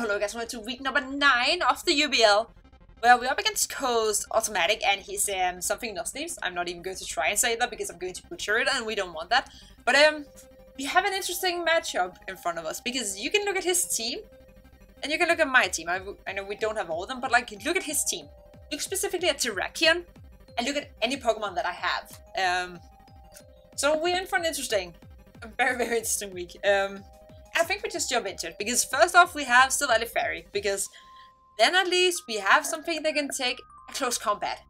hello guys, welcome to week number 9 of the UBL, where we're up against Co's Automatthic and his something Nuzleafs. I'm not even going to try and say that because I'm going to butcher it and we don't want that. But we have an interesting matchup in front of us because you can look at his team and you can look at my team. I know we don't have all of them, but like look at his team. Look specifically at Terrakion and look at any Pokemon that I have. So we're in for an interesting, very interesting week. I think we just jump into it, because first off we have still Fairy, because then at least we have something that can take a close combat.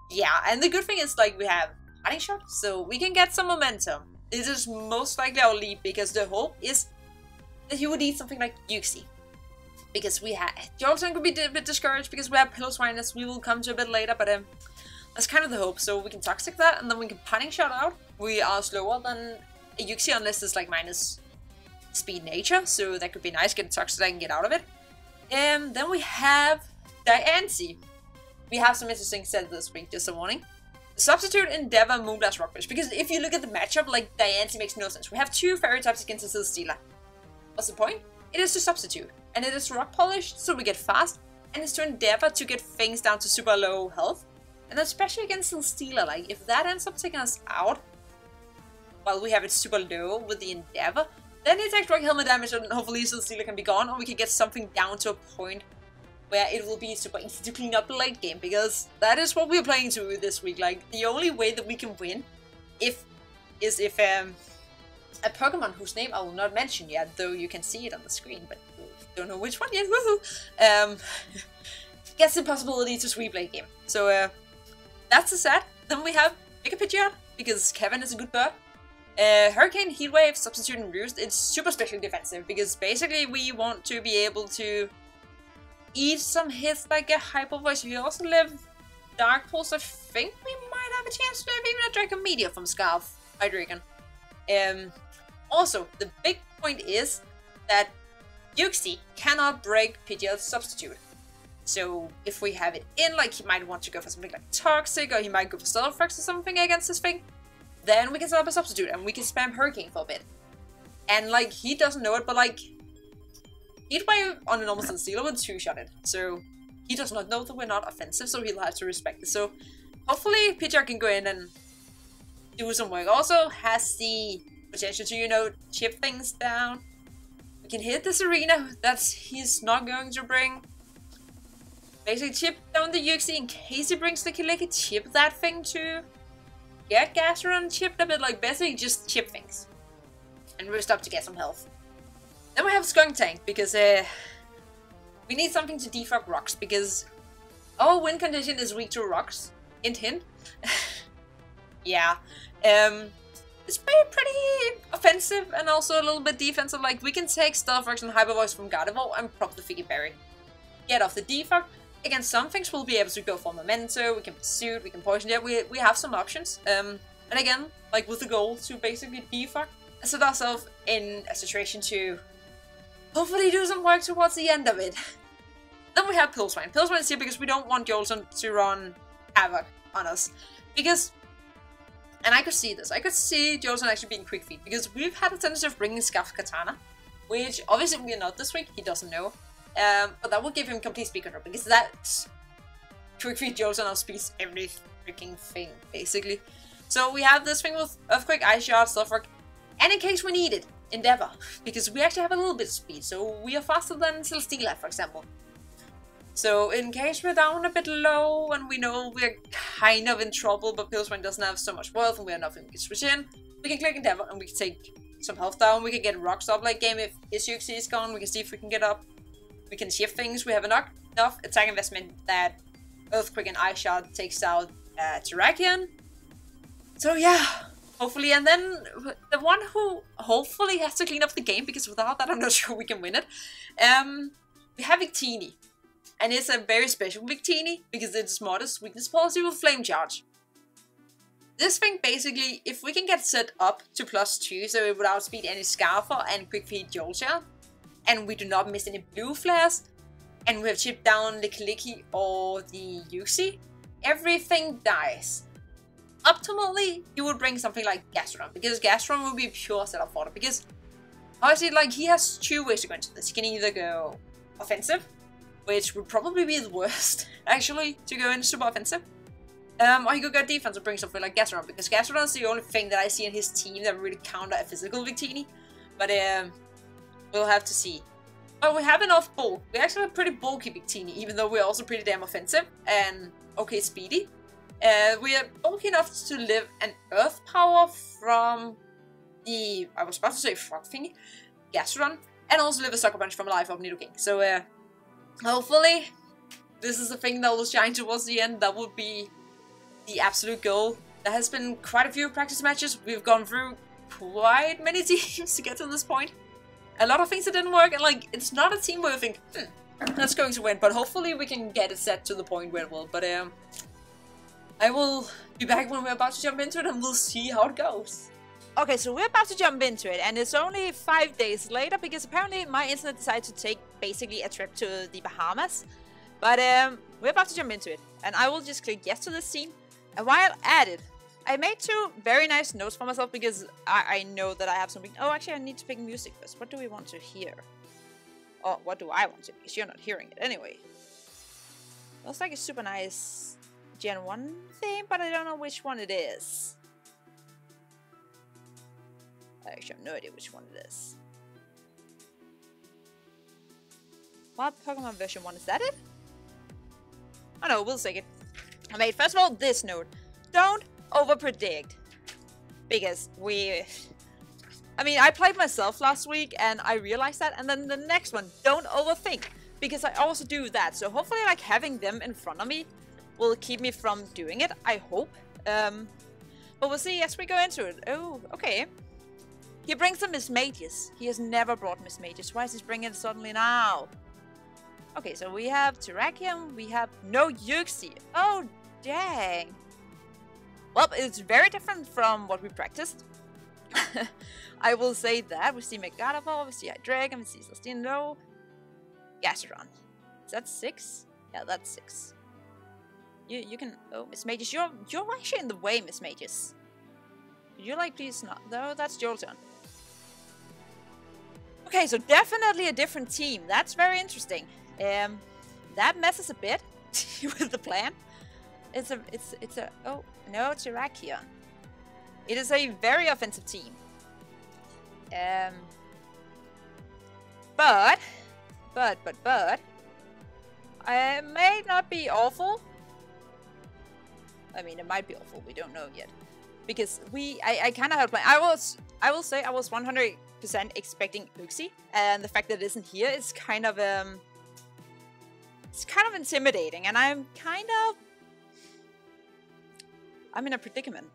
Yeah, and the good thing is like we have Hunting Shot, so we can get some momentum. This is most likely our lead, because the hope is that he would eat something like Uxie. Because we have Jolteon could be a bit discouraged because we have Pillow as we will come to a bit later, but that's kind of the hope. So we can Toxic that and then we can Hunting Shot out. We are slower than a Uxie unless it's like minus speed nature, so that could be nice, get a Toxic and get out of it. Then we have Diancie. We have some interesting sets this week, just a warning. Substitute Endeavor, Moonblast, Rockfish, because if you look at the matchup, like Diancie makes no sense. We have two fairy types against a Celesteela. What's the point? It is to substitute, and it is rock polished, so we get fast, and it's to Endeavor to get things down to super low health. And especially against Celesteela, like if that ends up taking us out while we have it super low with the Endeavor, then it takes rock helmet damage and hopefully Celesteela can be gone, or we can get something down to a point where it will be super easy to clean up the late game, because that is what we're playing to this week. Like the only way that we can win is if a Pokemon whose name I will not mention yet, though you can see it on the screen, but don't know which one yet, woohoo, gets the possibility to sweep late game. So that's the set. Then we have Mega Pidgeot, because Kevin is a good bird. Hurricane, Heatwave, Substitute, and Roost. It's super special defensive, because basically we want to be able to eat some hits like a Hyper Voice. We also live Dark Pulse. I think we might have a chance to live even a Draco Meteor from Scarf Hydreigon. Also, the big point is that Uxie cannot break Pidgeot's Substitute. So if we have it in, like he might want to go for something like Toxic, or he might go for Sawsbucks or something against this thing, then we can set up a Substitute and we can spam Hurricane for a bit. And like he doesn't know it, but like Heatwave on a normal Celesteela would two-shot it. So he does not know that we're not offensive, so he'll have to respect it. So hopefully Pidgeot can go in and do some work. Also has the potential to, you know, chip things down. We can hit this arena that he's not going to bring. Basically chip down the Uxie in case he brings the Kiliki, chip that thing to get Gastron chipped a bit, like basically just chip things. And roost up to get some health. Then we have Skunk Tank, because we need something to defog rocks, because our win condition is weak to rocks. Hint hint. Yeah. It's pretty offensive and also a little bit defensive. Like we can take Stealth Rocks and Hyper Voice from Gardevoir and prop the Figgy Berry. Get off the defog. Against some things we'll be able to go for Memento, we can Pursuit, we can Poison. Yeah, we have some options. And again, like with the goal to basically defog, set ourselves in a situation to hopefully do some work towards the end of it. Then we have Pilswine. Pilswine is here because we don't want Jolteon to run havoc on us. Because, and I could see this, I could see Jolteon actually being Quick Feet, because we've had a tendency of bringing Scarf Katana, which obviously we are not this week, he doesn't know. But that will give him complete speed control, because that's Quick Feet Jolteon outspeeds every freaking thing, basically. So we have this thing with Earthquake, Ice Shot, Stealth Rock, and in case we need it, Endeavor, because we actually have a little bit of speed, so we are faster than Celesteela, for example. So in case we're down a bit low and we know we're kind of in trouble, but Pilswine doesn't have so much wealth and we have nothing we can switch in, we can click Endeavor and we can take some health down. We can get rocks up late game if his Uxie is gone. We can see if we can get up. We can shift things. We have enough attack investment that Earthquake and Ice Shot takes out Terrakion. So yeah, hopefully. And then the one who hopefully has to clean up the game, because without that I'm not sure we can win it. We have Victini. And it's a very special Victini, because it's modest weakness policy with Flame Charge. This thing basically, if we can get set up to +2, so it would outspeed any Scarfer and Quick Feed Jolteon, and we do not miss any blue flares, and we have chipped down the Kiliki or the Uxie, everything dies. Optimally, you would bring something like Gastrodon, because Gastrodon will be pure setup fodder, because Honestly, like, he has two ways to go into this. He can either go offensive, which would probably be the worst, actually, to go in super offensive. Or he could go defense and bring something like Gastrodon, because Gastrodon is the only thing that I see in his team that really counter a physical Victini. But we'll have to see. But we have enough bulk. We actually have a pretty bulky Victini, even though we're also pretty damn offensive and okay speedy. We are bulky enough to live an Earth power from the, I was about to say frog thingy, Gastrodon, and also live a Sucker Punch from Life of Nidoking. So hopefully this is the thing that will shine towards the end. That would be the absolute goal. There has been quite a few practice matches. We've gone through quite many teams to get to this point. A lot of things that didn't work, and like, it's not a team where you think, that's going to win, but hopefully we can get it set to the point where it will. But I will be back when we're about to jump into it, and we'll see how it goes. Okay, so we're about to jump into it, and it's only 5 days later, because apparently my internet decided to take basically a trip to the Bahamas. But we're about to jump into it, and I will just click yes to this scene. And while at it, I made 2 very nice notes for myself, because I know that I have something. Oh, actually I need to pick music first. What do we want to hear? Oh, what do I want to? Because you're not hearing it anyway. Looks like a super nice Gen 1 theme, but I don't know which one it is. I actually have no idea which one it is. What Pokemon version 1? Is that it? Oh no, we'll take it. I made, first of all, this note. Don't overpredict. Because I mean, I played myself last week and I realized that. And then the next one, don't overthink. Because I also do that. So hopefully, like, having them in front of me will keep me from doing it. I hope. But we'll see as we go into it. Oh, okay. He brings the Miss Mages. He has never brought Miss Mages. Why is he bringing it suddenly now? Okay, so we have Terrakium. We have no Yuxi. Oh, dang. Well, it's very different from what we practiced. I will say that. We see Megadavore, we see Hydreigon, we see Celestino. Gastrodon. Is that 6? Yeah, that's 6. You can... Oh, Miss Mages. You're actually in the way, Miss Mages. Would you like please not? No, that's your turn. Okay, so definitely a different team. That's very interesting. That messes a bit with the plan. It's a oh no, Terrakion. It is a very offensive team. But it may not be awful. I mean, it might be awful. We don't know yet, because I kind of had a plan. I will say I was 100% expecting Uxie, and the fact that it isn't here is kind of it's kind of intimidating, and I'm in a predicament.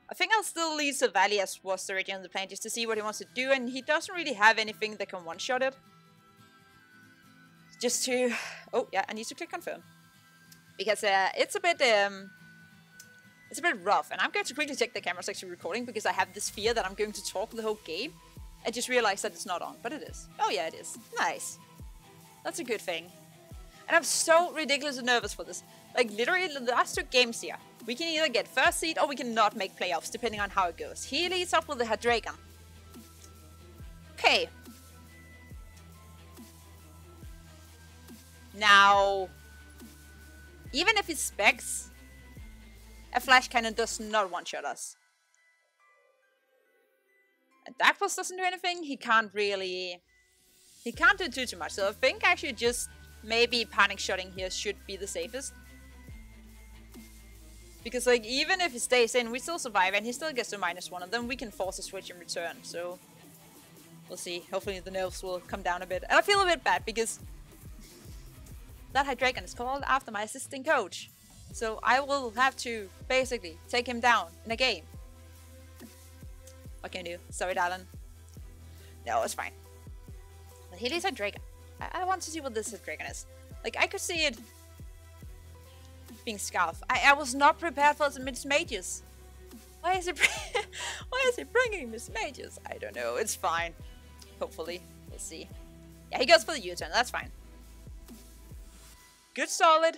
I think I'll still leave Silvally as was originally the plan, just to see what he wants to do, and he doesn't really have anything that can one-shot it. Just to... Oh, yeah, I need to click confirm. Because it's a bit rough, and I'm going to quickly check the camera's actually recording, because I have this fear that I'm going to talk the whole game. I just realized that it's not on, but it is. Oh yeah, it is. Nice. That's a good thing. And I'm so ridiculously nervous for this. Like, literally, the last 2 games here, we can either get first seed or we can not make playoffs, depending on how it goes. He leads up with the Hydreigon. Okay. Now, even if he specs, a Flash Cannon does not one-shot us. And Dark Pulse doesn't do anything. He can't really... He can't do too much. So I think actually just maybe Panic Shotting here should be the safest. Because, like, even if he stays in, we still survive, and he still gets to -1, and then we can force a switch in return. So we'll see. Hopefully the nerfs will come down a bit. And I feel a bit bad, because that Hydreigon is called after my assistant coach. So I will have to basically take him down in a game. What can I do? Sorry, darling. No, it's fine. But he leads Hydreigon. I want to see what this Hydreigon is. Like, I could see it being Scarf. I was not prepared for the Miss Mages. Why is he bringing Miss Mages? I don't know. It's fine. Hopefully. We'll see. Yeah, he goes for the U-turn. That's fine. Good solid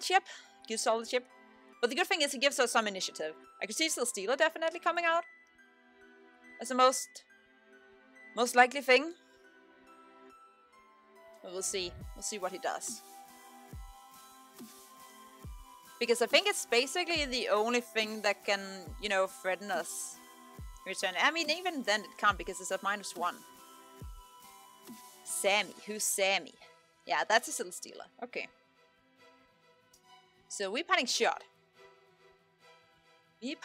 chip. Good solid chip. But the good thing is he gives us some initiative. I could see Stealer definitely coming out as the most likely thing. But we'll see. We'll see what he does. Because I think it's basically the only thing that can, you know, threaten us. Return. I mean, even then it can't because it's at -1. Sammy. Who's Sammy? Yeah, that's a little Stealer. Okay. So we're patting shot. We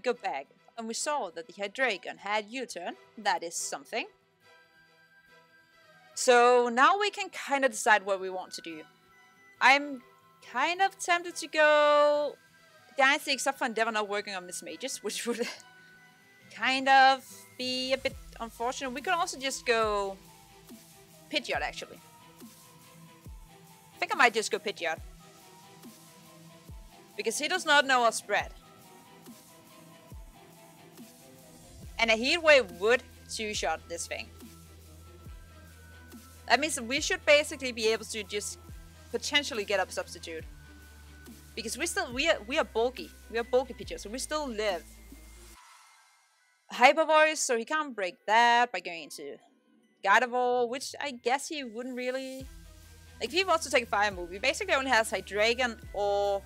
go back and we saw that the Hydreigon had U-turn. That is something. So now we can kind of decide what we want to do. I'm kind of tempted to go Dynasty, except for Endeavor not working on Miss Mages, which would kind of be a bit unfortunate. We could also just go Pidgeot, actually. I think I might just go Pidgeot. Because he does not know our spread. And a Heat Wave would two-shot this thing. That means that we should basically be able to just potentially get up Substitute. Because we are bulky. We are bulky Pidgeot, so we still live. Hyper Voice, so he can't break that by going into Gardevoir, which I guess he wouldn't really... Like, if he wants to take a fire move, he basically only has Hydreigon or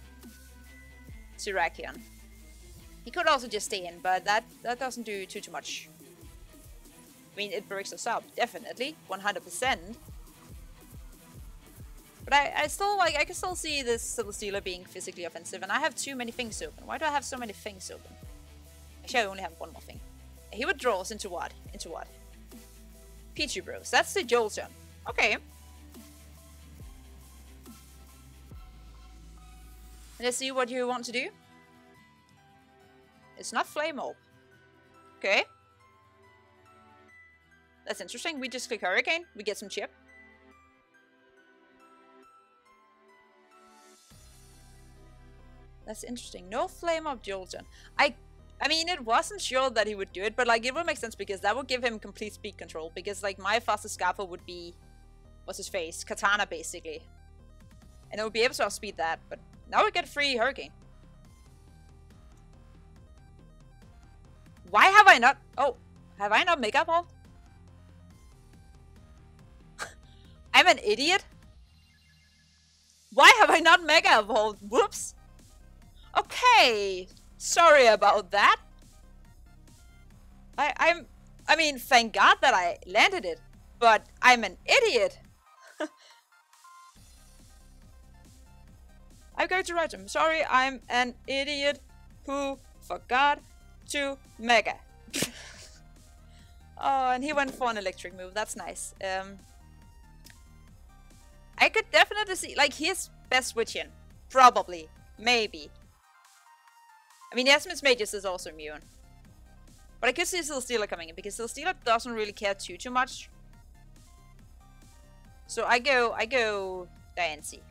Terrakion. He could also just stay in, but that doesn't do too much. I mean, it breaks us up, definitely, 100%. But I still, like, I can still see this little Stealer being physically offensive, and I have too many things open. Why do I have so many things open? Actually, I only have one more thing. He would draw us into what? Into what? Pichu Bros. That's the Jolteon. Okay. Let's see what you want to do. It's not Flame Orb. Okay. That's interesting. We just click Hurricane. We get some chip. That's interesting. No Flame Orb Jolteon. I mean, it wasn't sure that he would do it, but like it would make sense because that would give him complete speed control. Because like my fastest Scarfer would be, what's his face? Katana, basically. And it would be able to outspeed that, but now we get free Hurricane. Why have I not... Oh, have I not Mega Ball? I'm an idiot? Why have I not Mega Evolved? Whoops. Okay. Sorry about that. I mean, thank God that I landed it. But I'm an idiot. I'm going to write him. Sorry, I'm an idiot who forgot to Mega. Oh, and he went for an electric move. That's nice. I could definitely see, like, his best switch in. Probably. Maybe. I mean, Miss Mages is also immune. But I could see Stealer coming in, because Stealer doesn't really care too much. So I go Diancie.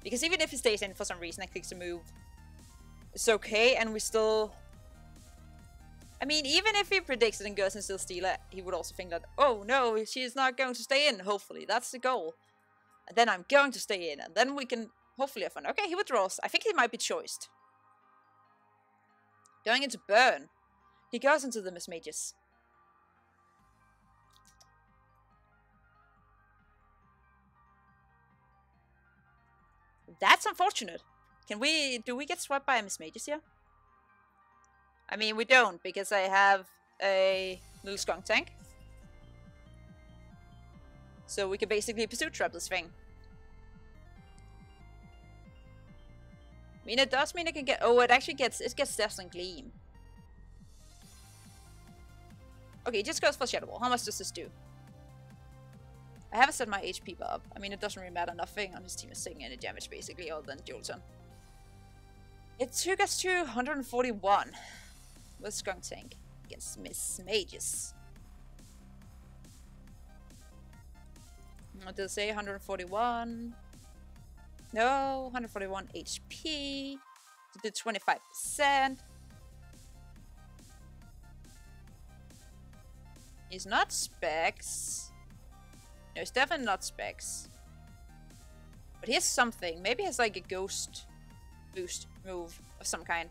Because even if he stays in for some reason and clicks a move, it's okay, and we still... I mean, even if he predicts it and goes into Stealer, he would also think that, oh no, she's not going to stay in, hopefully. That's the goal. And then I'm going to stay in, and then we can hopefully have fun. Okay, he withdraws. I think he might be choiced. Going into Burn. He goes into the Miss Mages. That's unfortunate. Do we get swept by a Miss Mages here? I mean, we don't, because I have a little skunk tank. So we can basically pursuit trap this thing. I mean, it does mean it can get... Oh, it actually gets... It gets Dazzling Gleam. Okay, it just goes for Shadow Ball. How much does this do? I haven't set my HP bar up. I mean, it doesn't really matter. Nothing on his team is taking any damage, basically, other than Jolteon. It took us to 141 with Skunk Tank against Miss Mages. What did it say? 141? No, 141 HP. It did 25%. He's not Specs. No, it's definitely not Specs. But he has something. Maybe he has like a ghost. boost move of some kind.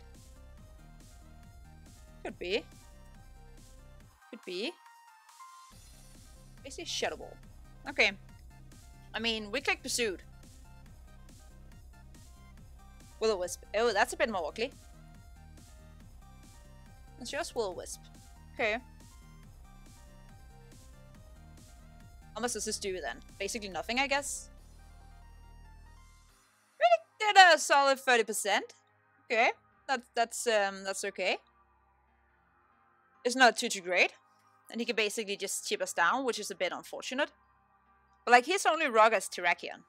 Could be. Could be. Basically Shadow Ball. Okay. I mean, we click Pursuit. Will-O-Wisp. Oh, that's a bit more ugly. Let's just Will-O-Wisp. Okay. How much does this do then? Basically nothing, I guess. Really did a solid 30%. Okay. That's okay. It's not too great. And he can basically just chip us down, which is a bit unfortunate. But like, his only rock is Terrakion.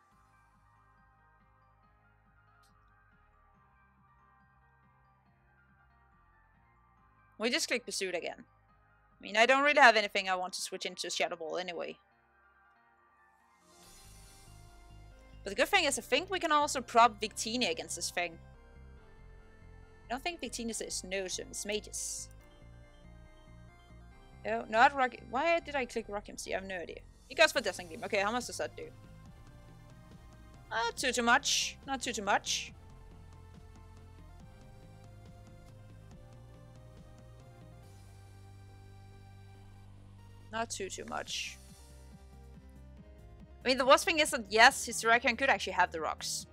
We just click Pursuit again. I mean, I don't really have anything I want to switch into Shadow Ball anyway. But the good thing is, I think we can also prop Victini against this thing. I don't think Victini says no to Miss Mages. Oh, not Rock. Why did I click Rock MC? I have no idea. He goes for Dazzling Gleam. Okay, how much does that do? Not too much. Not too much. Not too much. I mean, the worst thing is that, yes, his Terrakion could actually have the rocks.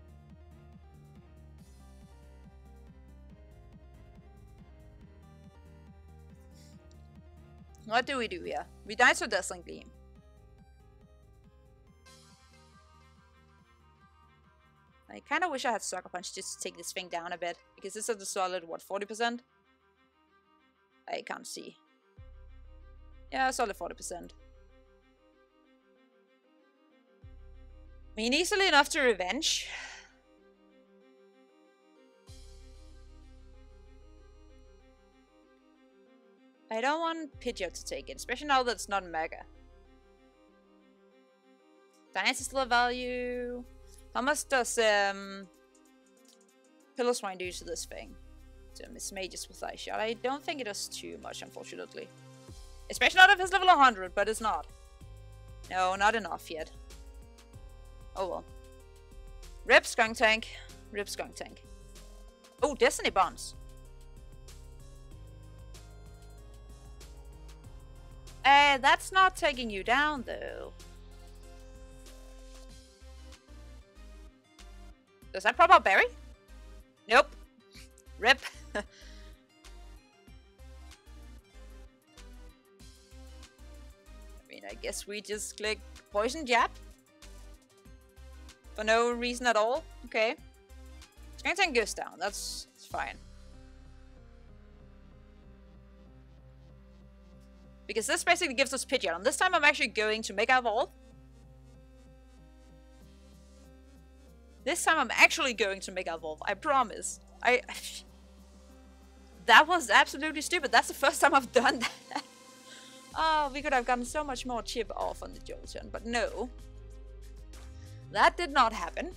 What do we do here? We die to Dazzling Gleam. I kind of wish I had Sucker Punch just to take this thing down a bit. Because this is a solid, what, 40%? I can't see. Yeah, solid 40%. I mean, easily enough to revenge. I don't want Pidgeot to take it, especially now that it's not Mega. Dynasty is still a value. How much does Pillow do to this thing? To Miss Mages with Ice Shot? I don't think it does too much, unfortunately. Especially not if it's level 100, but it's not. No, not enough yet. Oh well. Rip Skunk Tank. Rip Skunk Tank. Oh, Destiny Bonds. That's not taking you down, though. Does that prop out Berry? Nope. Rip. I mean, I guess we just click Poison Jab. For no reason at all. Okay. Skunk Tank goes down. That's fine. Because this basically gives us Pidgeot. And this time I'm actually going to Mega Evolve. This time I'm actually going to Mega Evolve. I promise. That was absolutely stupid. That's the first time I've done that. Oh, we could have gotten so much more chip off on the Jolteon. But no. That did not happen.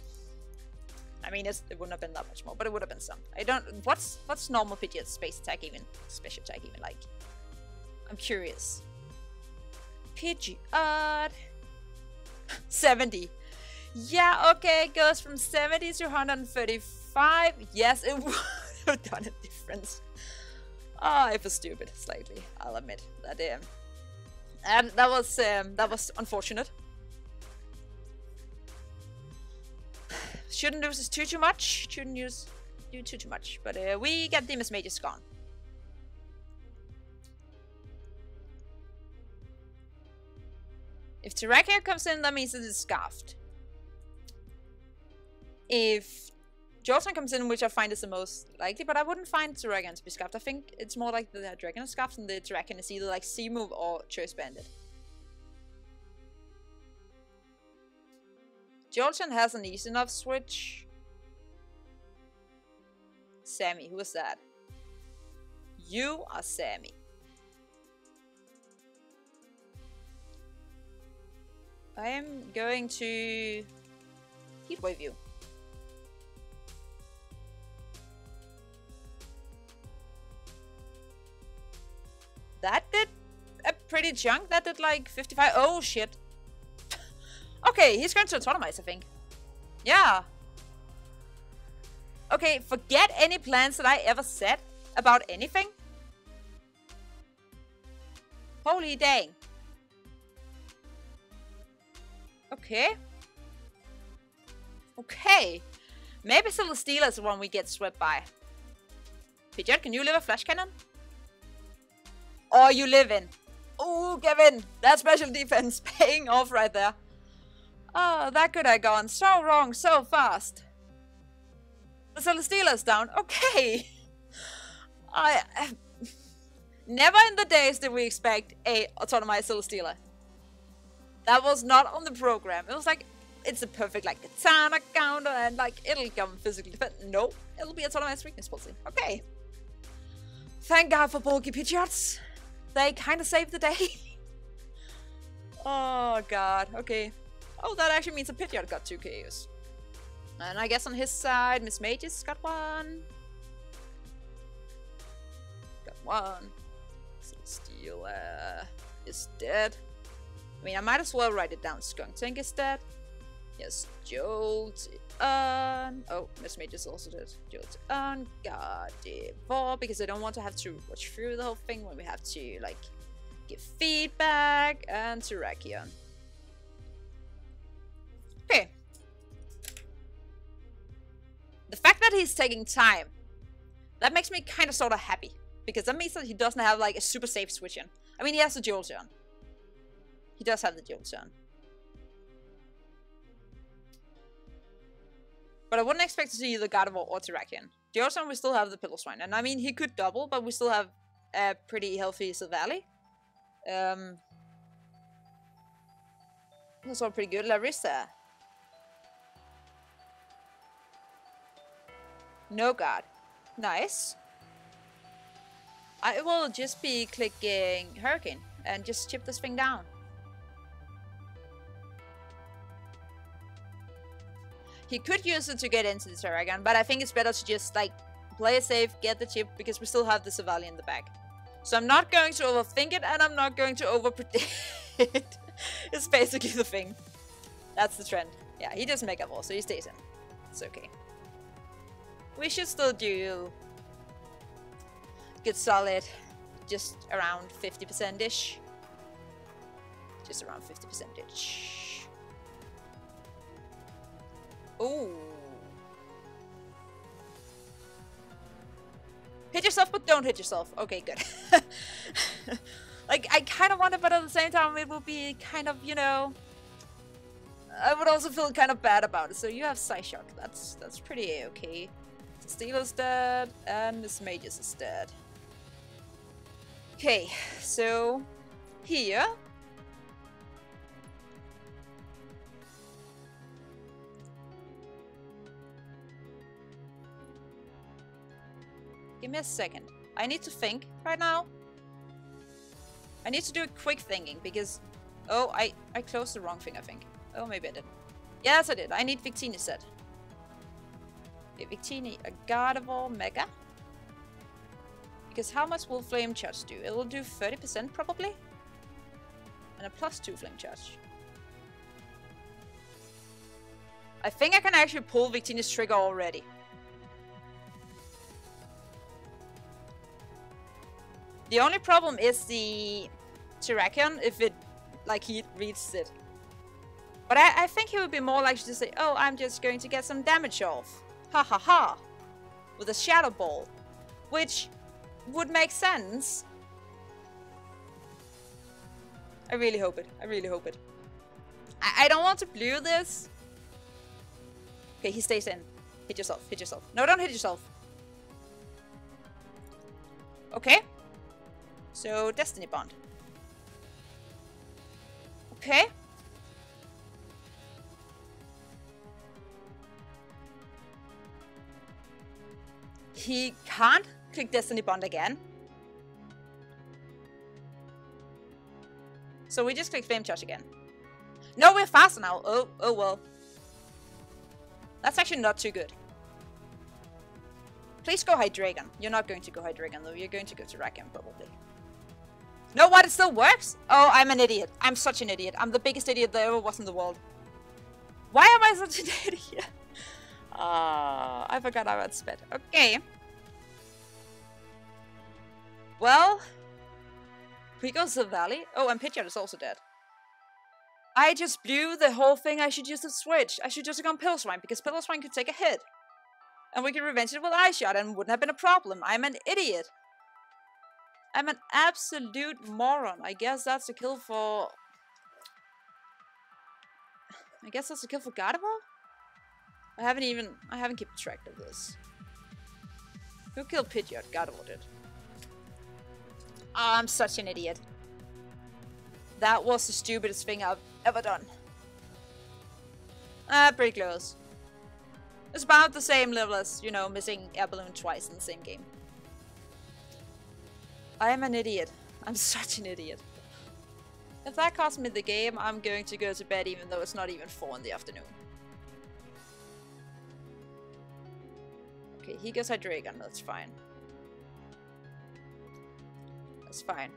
I mean, it wouldn't have been that much more. But it would have been some. I don't... What's normal Pidgeot's space attack even? Special attack even like? I'm curious. Pidgeot. 70. Yeah, okay, it goes from 70 to 135. Yes, it would have done a difference. Oh, it was stupid, slightly. I'll admit that. And that was unfortunate. Shouldn't lose this too much. Shouldn't do too much. But we get Demon's Mages gone. If Terrakion comes in, that means it is Scarfed. If Jolteon comes in, which I find is the most likely, but I wouldn't find Terrakion to be Scarfed. I think it's more like the Dragon is Scarfed and the Terrakion is either like C-Move or Choice Bandit. Jolteon has an easy enough switch. Sammy, who is that? You are Sammy. I am going to Heatwave you. That did a pretty chunk. That did like 55. Oh shit. Okay, he's going to Autotomize, I think. Yeah. Okay, forget any plans that I ever said about anything. Holy dang. Okay. Okay. Maybe Celesteela is the one we get swept by. Pidgeot, can you live a flash cannon? Or you live in. Oh, Kevin, that special defense paying off right there. Oh, that could have gone so wrong so fast. The Celesteela is down. Okay. Never in the days did we expect a Automatthic Celesteela. That was not on the program. It was like, it's a perfect like katana counter and like it'll come physically defense. No, it'll be Automatthic weakness pulsing. Okay. Thank God for bulky Pidgeots. They kind of saved the day. Oh God. Okay. Oh, that actually means a Pidgeot got 2 KOs. And I guess on his side, Miss Mages got 1. Got 1. Celesteela is dead. I mean, I might as well write it down. Skunk Tank is dead. Yes, Jolt on. Oh, Miss Mages also dead. Jolt on. God damn. Because I don't want to have to watch through the whole thing when we have to, like, give feedback. And Terrakion. Okay. The fact that he's taking time, that makes me kind of sort of happy. Because that means that he doesn't have like a super safe switch in. I mean, he has the Jolteon. He does have the Jolteon. But I wouldn't expect to see either Gardevoir or Terrakion. Jolteon, we still have the Pillow-Swine. And I mean, he could double, but we still have a pretty healthy Silvally. That's all pretty good. Larissa. No God. Nice. I will just be clicking Hurricane and just chip this thing down. He could use it to get into the Terragon, but I think it's better to just like play it safe, get the chip, because we still have the Silvally in the back. So I'm not going to overthink it, and I'm not going to overpredict it. It's basically the thing. That's the trend. Yeah, he does Mega Ball, so he stays in. It's okay. We should still do good solid, just around 50%-ish. Just around 50%-ish. Ooh. Hit yourself, but don't hit yourself. Okay, good. Like, I kind of want it, but at the same time, it will be kind of, you know... I would also feel kind of bad about it. So you have Psyshock. That's pretty okay. Steeler's dead, and Miss Mages is dead. Okay, so... here... Give me a second. I need to think right now. I need to do a quick thinking because... Oh, I closed the wrong thing, I think. Oh, maybe I didn't. Yes, I did. I need Victini set. Okay, Victini, a Gardevoir Mega. Because how much will Flame Charge do? It will do 30% probably. And a +2 Flame Charge. I think I can actually pull Victini's trigger already. The only problem is the Terrakion, if it, like, he reads it. But I think he would be more likely to say, oh, I'm just going to get some damage off. Ha ha ha. With a Shadow Ball. Which would make sense. I really hope it. I really hope it. I don't want to blue this. Okay, he stays in. Hit yourself. Hit yourself. No, don't hit yourself. Okay. So, Destiny Bond. Okay. He can't click Destiny Bond again. So we just click Flame Charge again. No, we're faster now. Oh well. That's actually not too good. Please go Hydreigon. You're not going to go Hydreigon though. You're going to go to Terrakion probably. No, what? It still works? Oh, I'm an idiot. I'm such an idiot. I'm the biggest idiot there ever was in the world. Why am I such an idiot? I forgot I had sped. Okay. Well, we go to the valley. Oh, and Pidgeot is also dead. I just blew the whole thing. I should use the switch. I should just have gone Piloswine, because Piloswine could take a hit. And we could revenge it with Ice Shot and wouldn't have been a problem. I'm an idiot. I'm an absolute moron. I guess that's a kill for... I guess that's a kill for Gardevoir? I haven't kept track of this. Who killed Pidgeot? Gardevoir did. Oh, I'm such an idiot. That was the stupidest thing I've ever done. Pretty close. It's about the same level as, you know, missing Air Balloon twice in the same game. I am an idiot. I'm such an idiot. If that costs me the game, I'm going to go to bed even though it's not even 4 in the afternoon. Okay, he goes Hydreigon, that's fine. That's fine.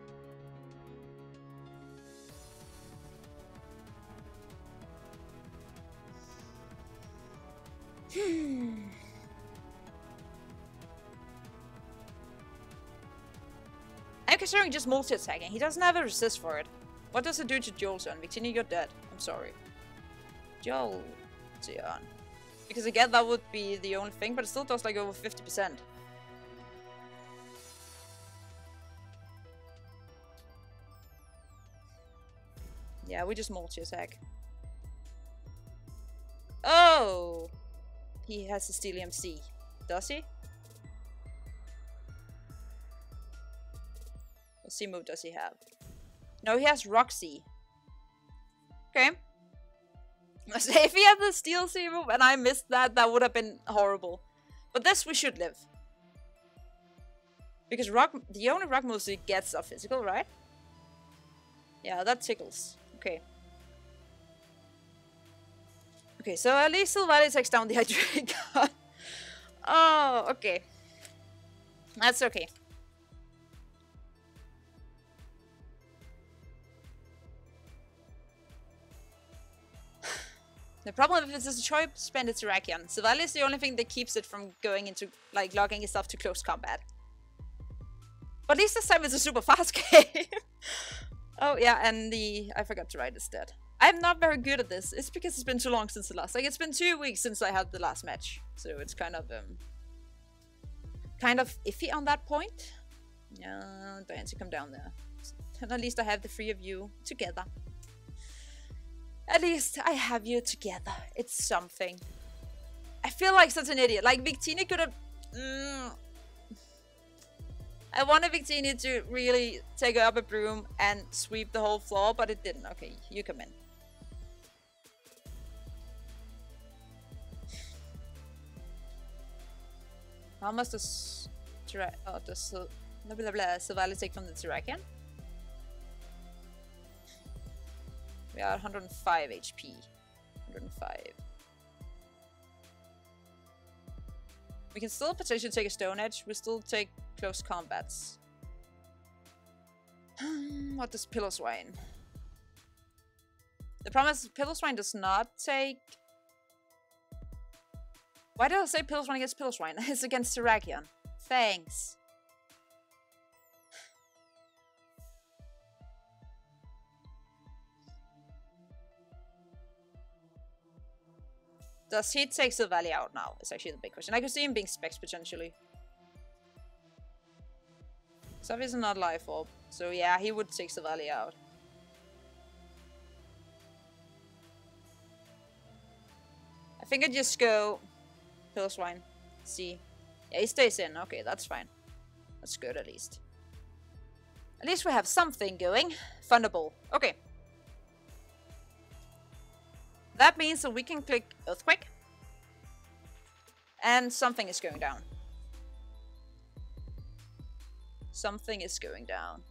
I'm considering just multi-attacking. He doesn't have a resist for it. What does it do to Jolteon? Victini, you're dead. I'm sorry. Jolteon. Because again, that would be the only thing, but it still does like over 50%. Yeah, we just multi-attack. Oh! He has a Steelium C. Does he? What C move does he have? No, he has Roxy. Okay. So if he had the Steel C move and I missed that, that would have been horrible. But this we should live. Because the only rock moves he gets are physical, right? Yeah, that tickles. Okay. Okay, so at least Silvally takes down the Hydreigon. Oh, okay. That's okay. The problem if it's a choice spend it's Terrakion. Silvally is the only thing that keeps it from going into, like, logging itself to close combat. But at least this time it's a super fast game. Oh, yeah, and I forgot to write this dead. I'm not very good at this. It's because it's been too long since the last. Like, it's been 2 weeks since I had the last match. So it's kind of iffy on that point. Yeah, Diancie, come down there. And at least I have the 3 of you together. At least I have you together. It's something. I feel like such an idiot. Like, Victini could have... I wanted Victini to really take up a broom and sweep the whole floor, but it didn't. Okay, you come in. How much does Silvally take from the Terrakion? We are 105 HP. 105. We can still potentially take a Stone Edge. We still take close combats. What does Piloswine? The problem is Piloswine does not take... Why did I say Piloswine against Piloswine? It's against Terrakion. Thanks. Does he take Silvally out now? Is actually the big question. I could see him being Specs potentially. It's obviously not Life Orb. So yeah, he would take Silvally out. I think I'd just go Piloswine. See. Yeah, he stays in. Okay, that's fine. That's good at least. At least we have something going. Thunderbolt. Okay. That means that we can click Earthquake. And something is going down. Something is going down.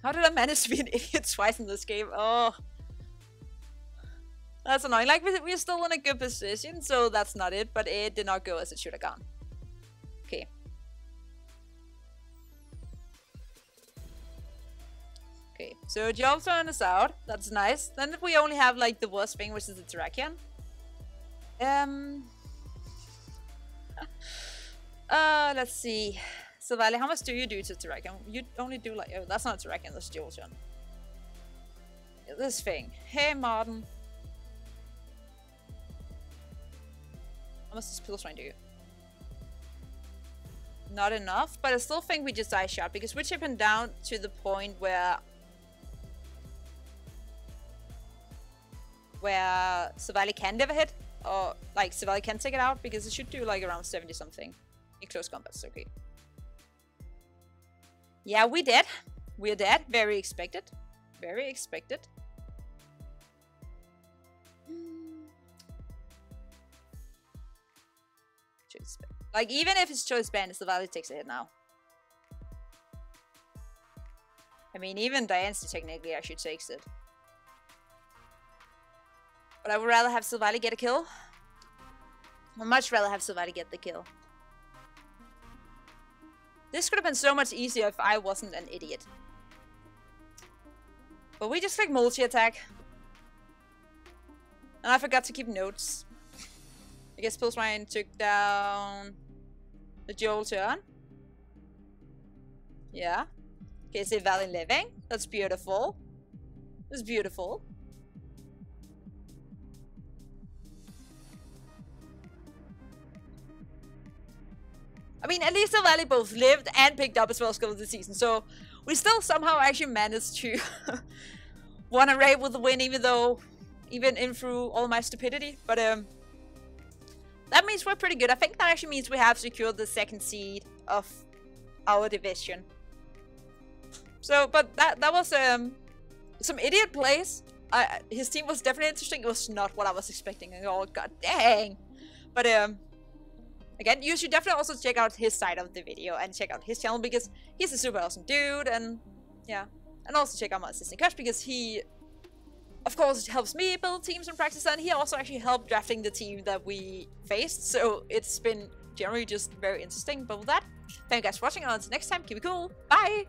How did I manage to be an idiot twice in this game? Oh. That's annoying. Like, we're still in a good position, so that's not it. But it did not go as it should have gone. Okay. Okay, So Jolteon is out. That's nice. Then we only have like the worst thing, which is the Terrakion. Let's see. So Valley, how much do you do to Terrakion? You only do like, oh, that's not a Terrakion, that's Jolteon. This thing. Hey Martin. How much does Pills trying to do? Not enough, but I still think we just die shot because we're chipping down to the point where Savali can never hit, or like Savali can take it out because it should do like around 70 something in close combat. So okay. Yeah, we dead. We're dead. Very expected. Very expected. Choice ban. Like even if it's choice ban, Savali takes a hit now. I mean, even Diancie technically actually takes it. But I would rather have Savali get a kill. I'd much rather have Savali get the kill. This could have been so much easier if I wasn't an idiot. But we just click multi-attack. And I forgot to keep notes. I guess Pulsewine took down the Jolteon. Yeah. Okay, say Valley Living. That's beautiful. That's beautiful. I mean, at least the Valley both lived and picked up as well skill of the season, so we still somehow actually managed to run away with the win, even in through all my stupidity. But that means we're pretty good. I think that actually means we have secured the second seed of our division. So, but that was some idiot plays. His team was definitely interesting. It was not what I was expecting. Oh god dang! But again, you should definitely also check out his side of the video and check out his channel because he's a super awesome dude, and yeah. And also check out my assistant coach because he, of course, helps me build teams in practice, and he also actually helped drafting the team that we faced. So it's been generally just very interesting. But with that, thank you guys for watching, and until next time, keep it cool. Bye!